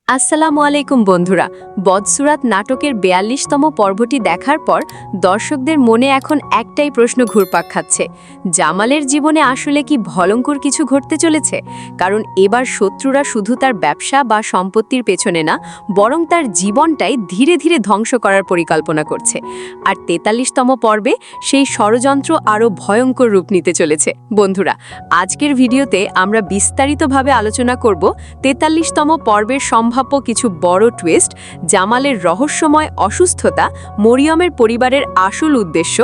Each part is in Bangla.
আসসালামু আলাইকুম বন্ধুরা। বদসুরাত নাটকের ৪২তম পর্বটি দেখার পর দর্শকদের মনে এখন একটাই প্রশ্ন ঘুরপাক খাচ্ছে, জামালের জীবনে আসলে কি ভয়ঙ্কর কিছু ঘটতে চলেছে? কারণ এবার শত্রুরা শুধু তার ব্যবসা বা সম্পত্তির পেছনে না, বরং তার জীবনটাই ধীরে ধীরে ধ্বংস করার পরিকল্পনা করছে। আর ৪৩তম পর্বে সেই ষড়যন্ত্র আরও ভয়ঙ্কর রূপ নিতে চলেছে। বন্ধুরা, আজকের ভিডিওতে আমরা বিস্তারিতভাবে আলোচনা করব ৪৩তম পর্বের সম্ভাব্য কিছু বড় টুইস্ট, জামালের রহস্যময় অসুস্থতা, মরিয়মের পরিবারের আসল উদ্দেশ্য,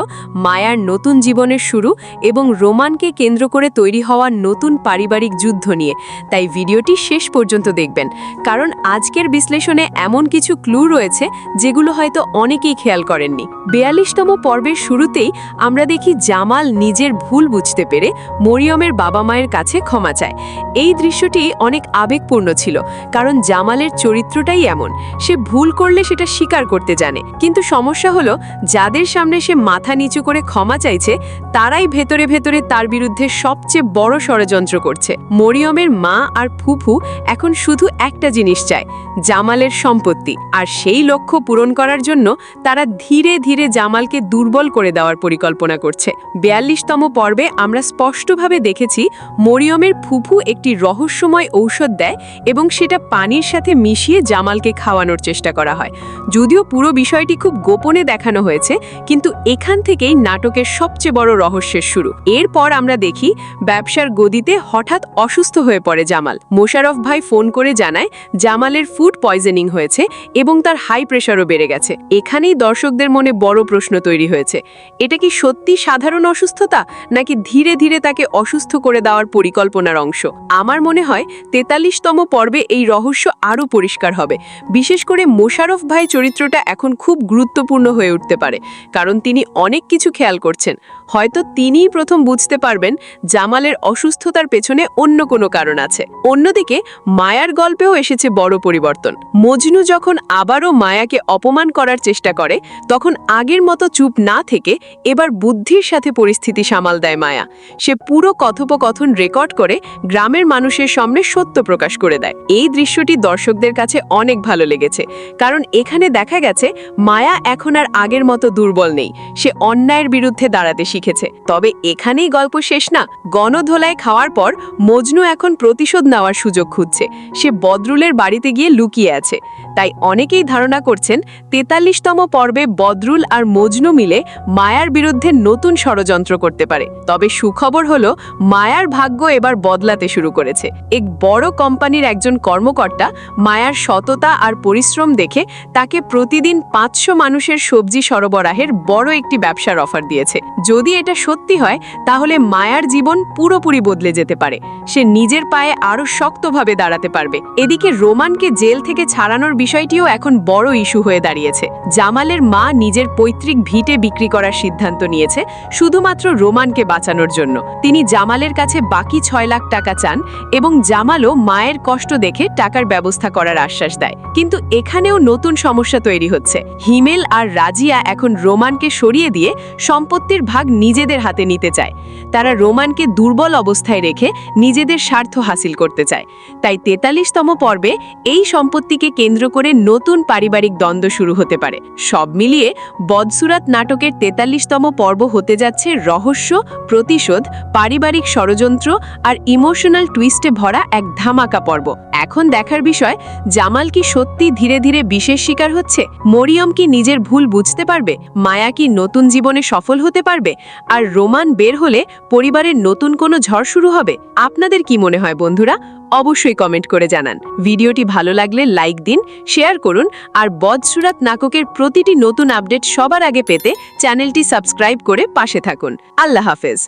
মায়ার নতুন জীবনের শুরু এবং রোমানকে কেন্দ্র করে তৈরি হওয়া নতুন পারিবারিক যুদ্ধ নিয়ে। তাই ভিডিওটি শেষ পর্যন্ত দেখবেন, কারণ আজকের বিশ্লেষণে এমন কিছু ক্লু রয়েছে যেগুলো হয়তো অনেকেই খেয়াল করেননি। ৪২তম পর্বের শুরুতেই আমরা দেখি জামাল নিজের ভুল বুঝতে পেরে মরিয়মের বাবা মায়ের কাছে ক্ষমা চায়। এই দৃশ্যটি অনেক আবেগপূর্ণ ছিল, কারণ জামালের চরিত্রটাই এমন, সে ভুল করলে সেটা স্বীকার করতে জানে। কিন্তু সমস্যা হলো, যাদের সামনে সে মাথা নিচু করে ক্ষমা চাইছে তারাই ভেতরে ভেতরে তার বিরুদ্ধে সবচেয়ে বড় ষড়যন্ত্র করছে। মরিয়মের মা আর ফুফু এখন শুধু একটা জিনিস চায়, জামালের সম্পত্তি। আর সেই লক্ষ্য পূরণ করার জন্য তারা ধীরে ধীরে জামালকে দুর্বল করে দেওয়ার পরিকল্পনা করছে। ৪২তম পর্বে আমরা স্পষ্টভাবে দেখেছি মরিয়মের ফুফু একটি রহস্যময় ঔষধ দেয় এবং সেটা পানির সাথে মিশিয়ে জামালকে খাওয়ানোর চেষ্টা করা হয়। যদিও পুরো বিষয়টি খুব গোপনে দেখানো হয়েছে, কিন্তু এখান থেকেই নাটকের সবচেয়ে বড় রহস্যের শুরু। এরপর আমরা দেখি ব্যবসার গদিতে হঠাৎ অসুস্থ হয়ে পড়ে জামাল। মোশাররফ ভাই ফোন করে জানায় জামালের ফুড পয়জনিং হয়েছে এবং তার হাই প্রেশারও বেড়ে গেছে। এখানেই দর্শকদের মনে বড় প্রশ্ন তৈরি হয়েছে, এটা কি সত্যি সাধারণ অসুস্থতা, নাকি ধীরে ধীরে তাকে অসুস্থ করে দেওয়ার পরিকল্পনার অংশ? আমার মনে হয় ৪৩তম পর্বে এই রহস্য আরও পরিষ্কার হবে। বিশেষ করে মোশাররফ ভাই চরিত্রটা এখন খুব গুরুত্বপূর্ণ হয়ে উঠতে পারে, কারণ তিনি অনেক কিছু খেয়াল করছেন। হয়তো তিনিই প্রথম বুঝতে পারবেন জামালের অসুস্থতার পেছনে অন্য কোনো কারণ আছে। অন্যদিকে মায়ার গল্পেও এসেছে বড় পরিবর্তন। মজনু যখন আবারও মায়াকে অপমান করার চেষ্টা করে, তখন আগের মতো চুপ না থেকে এবার বুদ্ধির সাথে পরিস্থিতি সামাল দেয় মায়া। সে পুরো কথোপকথন রেকর্ড করে গ্রামের মানুষের সামনে সত্য প্রকাশ করে দেয়। এই দৃশ্যটি দর্শকদের কাছে অনেক ভালো লেগেছে, কারণ এখানে দেখা গেছে মায়া এখন আর আগের মতো দুর্বল নেই, সে অন্যায়ের বিরুদ্ধে দাঁড়াতে শিখেছে। তবে এখানেই গল্প শেষ না। গণধোলায় খাওয়ার পর মজনু এখন প্রতিশোধ নেওয়ার সুযোগ খুঁজছে। সে বদরুলের বাড়িতে গিয়ে লুকিয়ে আছে। তাই অনেকেই ধারণা করছেন ৪৩তম পর্বে বদরুল আর মজনু মিলে মায়ার বিরুদ্ধে নতুন ষড়যন্ত্র করতে পারে। তবে সুখবর হলো, মায়ার ভাগ্য এবার বদলাতে শুরু করেছে। এক বড় কোম্পানির একজন কর্মকর্তা মায়ার সততা আর পরিশ্রম দেখে তাকে প্রতিদিন ৫০০ মানুষের সবজি সরবরাহের বড় একটি ব্যবসার অফার দিয়েছে। যদি এটা সত্যি হয়, তাহলে মায়ার জীবন পুরোপুরি বদলে যেতে পারে। সে নিজের পায়ে আরও শক্তভাবে দাঁড়াতে পারবে। এদিকে রোমানকে জেল থেকে ছাড়ানোর বিষয়টিও এখন বড় ইস্যু হয়ে দাঁড়িয়েছে। জামালের মা নিজের পৈতৃক ভিটে বিক্রি করার সিদ্ধান্ত নিয়েছে শুধুমাত্র রোমানকে বাঁচানোর জন্য। তিনি জামালের কাছে বাকি ৬ লাখ টাকা চান এবং জামালও মায়ের কষ্ট দেখে টাকার ব্যবস্থা করার আশ্বাস দেয়। কিন্তু এখানেও নতুন সমস্যা তৈরি হচ্ছে। হিমেল আর রাজিয়া এখন রোমানকে সরিয়ে দিয়ে সম্পত্তির ভাগ নিজেদের হাতে নিতে চায়। তারা রোমানকে দুর্বল অবস্থায় রেখে নিজেদের স্বার্থ হাসিল করতে চায়। তাই ৪৩তম পর্বে এই সম্পত্তিকে কেন্দ্র করে নতুন পারিবারিক দ্বন্দ্ব শুরু হতে পারে। সব মিলিয়ে বদসুরাত নাটকের ৪৩তম পর্ব হতে যাচ্ছে রহস্য, প্রতিশোধ, পারিবারিক ষড়যন্ত্র আর ইমোশনাল টুইস্টে ভরা এক ধামাকা পর্ব। এখন দেখার বিষয়, জামাল কি সত্যি ধীরে ধীরে বিশেষ শিকার হচ্ছে? মরিয়ম কি নিজের ভুল বুঝতে পারবে? মায়া কি নতুন জীবনে সফল হতে পারবে? আর রোমান বের হলে পরিবারের নতুন কোনো ঝড় শুরু হবে? আপনাদের কি মনে হয় বন্ধুরা? অবশ্যই কমেন্ট করে জানান। ভিডিওটি ভালো লাগলে লাইক দিন, শেয়ার করুন, আর বদসুরাত নাটকের প্রতিটি নতুন আপডেট সবার আগে পেতে চ্যানেলটি সাবস্ক্রাইব করে পাশে থাকুন। আল্লাহ হাফেজ।